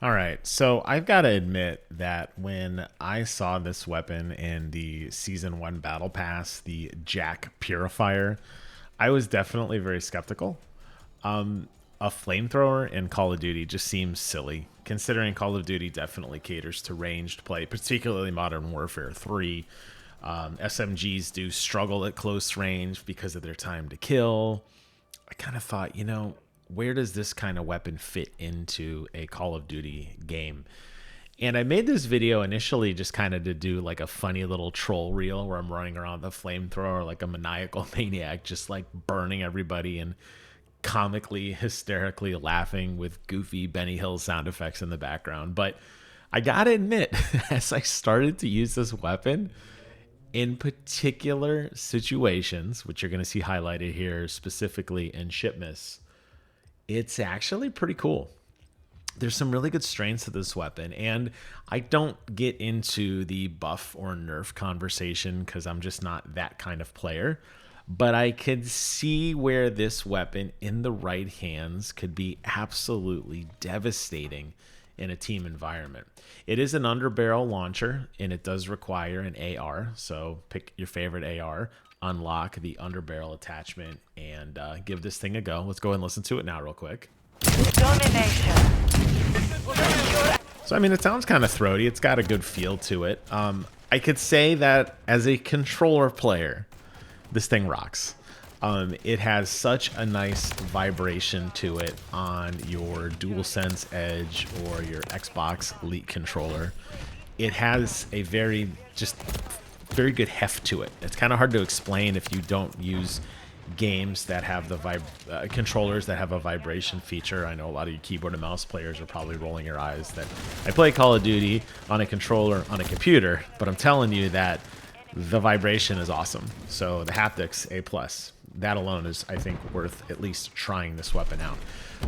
All right, so I've got to admit that when I saw this weapon in the Season 1 Battle Pass, the Jak Purifier, I was definitely very skeptical. A flamethrower in Call of Duty just seems silly, considering Call of Duty definitely caters to ranged play, particularly Modern Warfare 3. SMGs do struggle at close range because of their time to kill. I kind of thought, where does this kind of weapon fit into a Call of Duty game? And I made this video initially just kind of to do like a funny little troll reel where I'm running around the flamethrower like a maniacal maniac, just like burning everybody and comically, hysterically laughing with goofy Benny Hill sound effects in the background. But I gotta admit, as I started to use this weapon, in particular situations, which you're going to see highlighted here specifically in Shipmas, it's actually pretty cool. There's some really good strengths to this weapon, and I don't get into the buff or nerf conversation because I'm just not that kind of player, but I could see where this weapon in the right hands could be absolutely devastating in a team environment. It is an underbarrel launcher, and it does require an AR, so pick your favorite AR, unlock the underbarrel attachment, and give this thing a go. Let's go and listen to it now real quick. Domination. So, I mean, it sounds kind of throaty. It's got a good feel to it. I could say that as a controller player, this thing rocks. It has such a nice vibration to it on your DualSense Edge or your Xbox Elite controller. It has a very good heft to it. It's kind of hard to explain if you don't use games that have the controllers that have a vibration feature. I know a lot of you keyboard and mouse players are probably rolling your eyes that I play Call of Duty on a controller on a computer, but I'm telling you that the vibration is awesome. So the haptics, A+. That alone is, I think, worth at least trying this weapon out.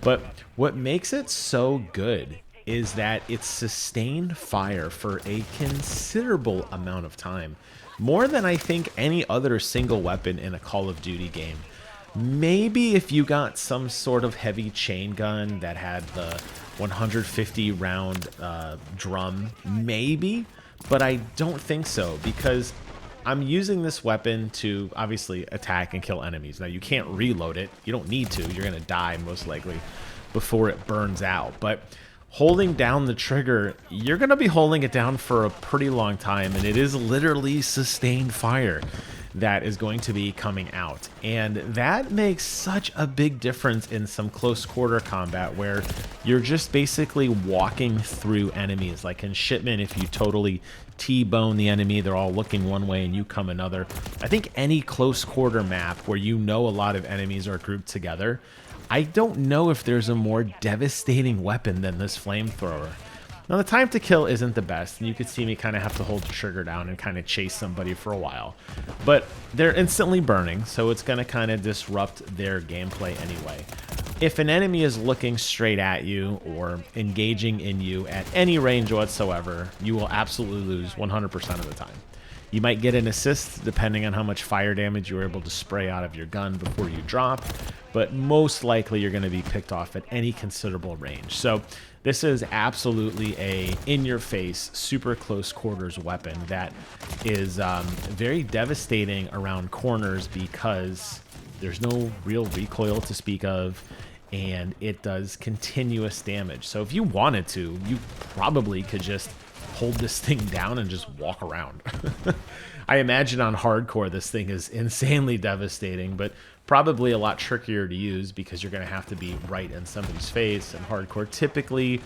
But what makes it so good is that it's sustained fire for a considerable amount of time. More than I think any other single weapon in a Call of Duty game. Maybe if you got some sort of heavy chain gun that had the 150 round drum, maybe, but I don't think so, because I'm using this weapon to obviously attack and kill enemies. Now, you can't reload it. You don't need to. You're going to die most likely before it burns out. But holding down the trigger, you're going to be holding it down for a pretty long time, and it is literally sustained fire that is going to be coming out. And that makes such a big difference in some close quarter combat where you're just basically walking through enemies. Like in Shipment, if you totally T-bone the enemy, they're all looking one way and you come another. I think any close quarter map where you know a lot of enemies are grouped together, I don't know if there's a more devastating weapon than this flamethrower. Now, the time to kill isn't the best, and you could see me kind of have to hold the trigger down and kind of chase somebody for a while. But they're instantly burning, so it's going to kind of disrupt their gameplay anyway. If an enemy is looking straight at you or engaging in you at any range whatsoever, you will absolutely lose 100% of the time. You might get an assist depending on how much fire damage you're able to spray out of your gun before you drop, but most likely you're going to be picked off at any considerable range. So this is absolutely a in-your-face, super close quarters weapon that is very devastating around corners because there's no real recoil to speak of, and it does continuous damage. So if you wanted to, you probably could just hold this thing down and just walk around. I imagine on hardcore this thing is insanely devastating, but probably a lot trickier to use because you're going to have to be right in somebody's face, and hardcore typically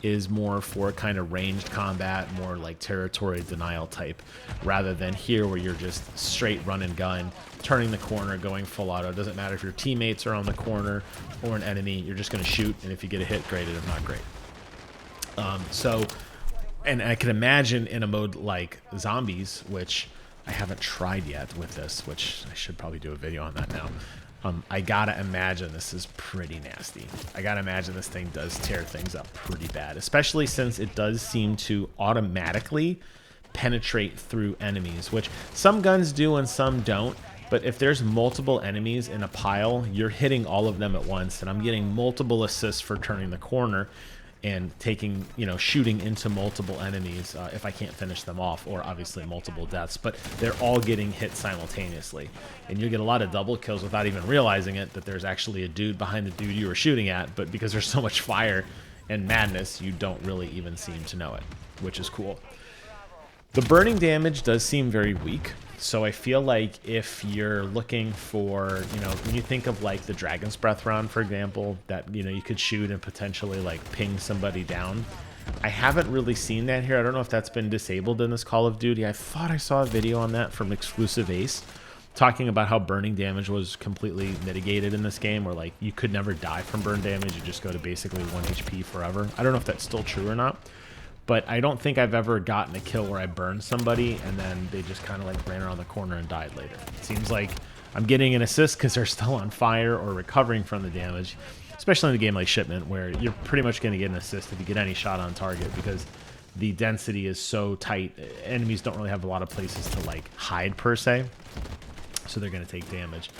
is more for kind of ranged combat, more like territory denial type, rather than here where you're just straight run and gun, turning the corner, going full auto. It doesn't matter if your teammates are on the corner or an enemy, you're just going to shoot, and if you get a hit, great, and if not, great. And I can imagine in a mode like zombies, which I haven't tried yet with this, which I should probably do a video on that now. I gotta imagine this is pretty nasty. I gotta imagine this thing does tear things up pretty bad, especially since it does seem to automatically penetrate through enemies, which some guns do and some don't. But if there's multiple enemies in a pile, you're hitting all of them at once, and I'm getting multiple assists for turning the corner. and taking, shooting into multiple enemies if I can't finish them off, or obviously multiple deaths, but they're all getting hit simultaneously. And you get a lot of double kills without even realizing it, that there's actually a dude behind the dude you were shooting at, but because there's so much fire and madness, you don't really even seem to know it, which is cool. The burning damage does seem very weak. So I feel like if you're looking for, when you think of like the Dragon's Breath round, for example, that, you could shoot and potentially like ping somebody down. I haven't really seen that here. I don't know if that's been disabled in this Call of Duty. I thought I saw a video on that from Exclusive Ace talking about how burning damage was completely mitigated in this game, or like you could never die from burn damage. You just go to basically 1 HP forever. I don't know if that's still true or not. But I don't think I've ever gotten a kill where I burned somebody and then they just kind of like ran around the corner and died later. It seems like I'm getting an assist because they're still on fire or recovering from the damage, especially in a game like Shipment, where you're pretty much going to get an assist if you get any shot on target because the density is so tight. Enemies don't really have a lot of places to like hide per se, so they're going to take damage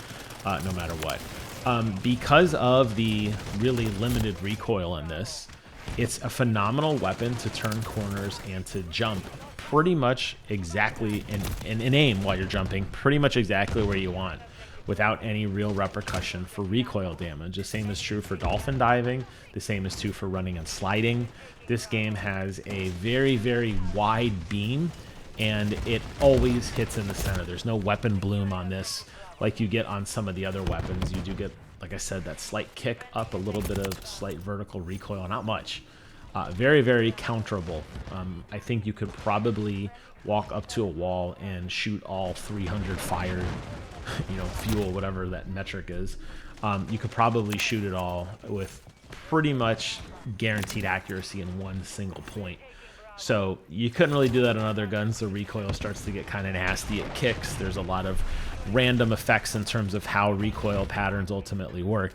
no matter what. Because of the really limited recoil in this, it's a phenomenal weapon to turn corners and to jump pretty much exactly and aim while you're jumping pretty much exactly where you want without any real repercussion for recoil damage. The same is true for dolphin diving. The same is true for running and sliding. This game has a very, very wide beam, and it always hits in the center. There's no weapon bloom on this like you get on some of the other weapons. You do get, like I said, that slight kick up, a little bit of slight vertical recoil, not much. Very, very counterable. I think you could probably walk up to a wall and shoot all 300 fire, fuel, whatever that metric is. You could probably shoot it all with pretty much guaranteed accuracy in one single point. So you couldn't really do that on other guns. The recoil starts to get kind of nasty. It kicks. There's a lot of random effects in terms of how recoil patterns ultimately work.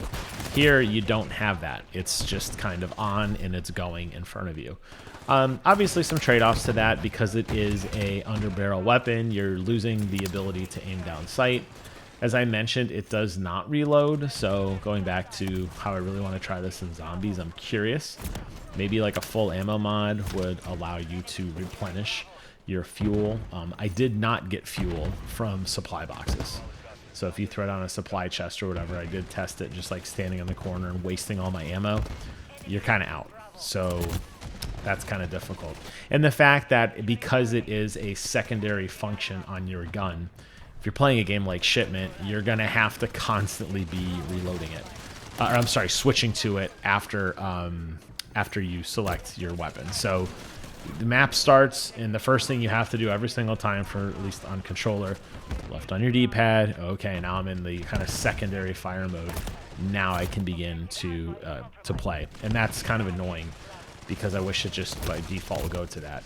Here, you don't have that. It's just kind of on and it's going in front of you. Obviously, some trade-offs to that because it is a underbarrel weapon. You're losing the ability to aim down sight. As I mentioned, it does not reload. So going back to how I really want to try this in zombies, I'm curious. Maybe like a full ammo mod would allow you to replenish your fuel. I did not get fuel from supply boxes. So if you throw down a supply chest or whatever, I did test it just like standing in the corner and wasting all my ammo. You're kind of out. So that's kind of difficult. And the fact that because it is a secondary function on your gun, if you're playing a game like Shipment, you're going to have to constantly be reloading it. Or I'm sorry, switching to it after you select your weapon. So the map starts, and the first thing you have to do every single time, for at least on controller, left on your D-pad. Okay, now I'm in the kind of secondary fire mode. Now I can begin to play, and that's kind of annoying because I wish it just by default would go to that.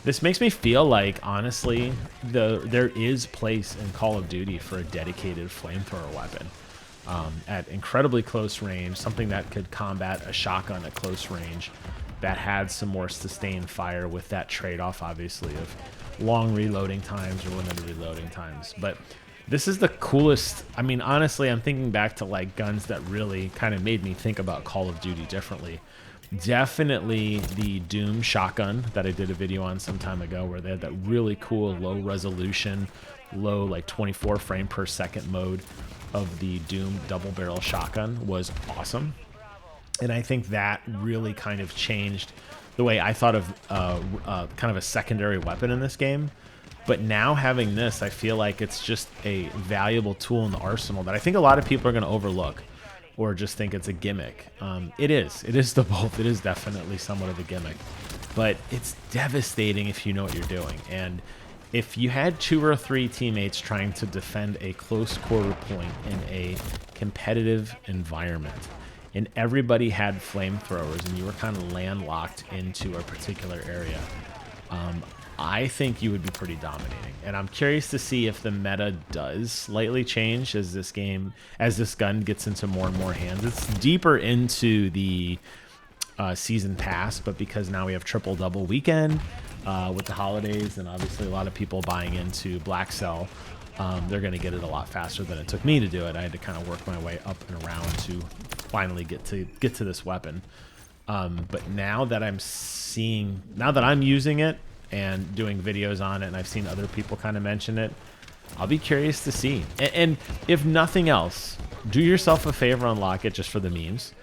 This makes me feel like, honestly, there is place in Call of Duty for a dedicated flamethrower weapon at incredibly close range, something that could combat a shotgun at close range, that had some more sustained fire with that trade-off, obviously, of long reloading times or limited reloading times. But this is the coolest. I mean, honestly, I'm thinking back to like guns that really kind of made me think about Call of Duty differently. Definitely the Doom shotgun that I did a video on some time ago, where they had that really cool low resolution, low like 24 frame per second mode of the Doom double barrel shotgun was awesome. And I think that really kind of changed the way I thought of kind of a secondary weapon in this game. But now having this, I feel like it's just a valuable tool in the arsenal that I think a lot of people are going to overlook or just think it's a gimmick. It is the both. It is definitely somewhat of a gimmick, but it's devastating if you know what you're doing. And if you had 2 or 3 teammates trying to defend a close quarter point in a competitive environment, and everybody had flamethrowers and you were kind of landlocked into a particular area, I think you would be pretty dominating. And I'm curious to see if the meta does slightly change as this gun gets into more and more hands. It's deeper into the season pass, but because now we have triple double weekend with the holidays, and obviously a lot of people buying into Black Cell, they're going to get it a lot faster than it took me to do it. I had to kind of work my way up and around to finally get to this weapon. But now that I'm using it and doing videos on it, and I've seen other people kind of mention it, I'll be curious to see. And if nothing else, do yourself a favor, unlock it just for the memes.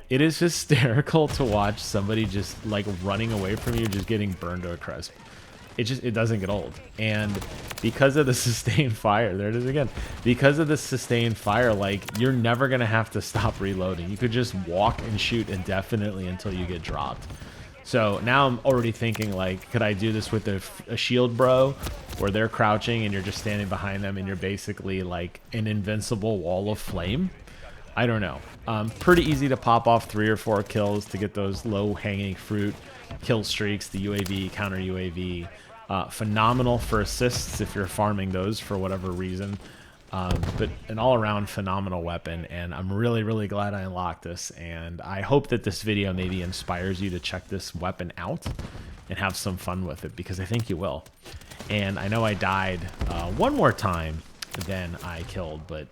It is hysterical to watch somebody just like running away from you, just getting burned to a crisp. It doesn't get old. And because of the sustained fire, there it is again. Because of the sustained fire, like, you're never gonna have to stop reloading. You could just walk and shoot indefinitely until you get dropped. So now I'm already thinking, like, could I do this with a shield bro, where they're crouching and you're just standing behind them and you're basically like an invincible wall of flame? I don't know. Pretty easy to pop off 3 or 4 kills to get those low-hanging fruit kill streaks, the UAV, counter UAV. Phenomenal for assists if you're farming those for whatever reason. But an all-around phenomenal weapon, and I'm really, really glad I unlocked this. And I hope that this video maybe inspires you to check this weapon out and have some fun with it, because I think you will. And I know I died one more time than I killed, but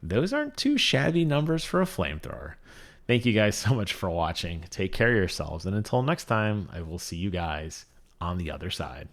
those aren't too shabby numbers for a flamethrower. Thank you guys so much for watching. Take care of yourselves, and until next time, I will see you guys on the other side.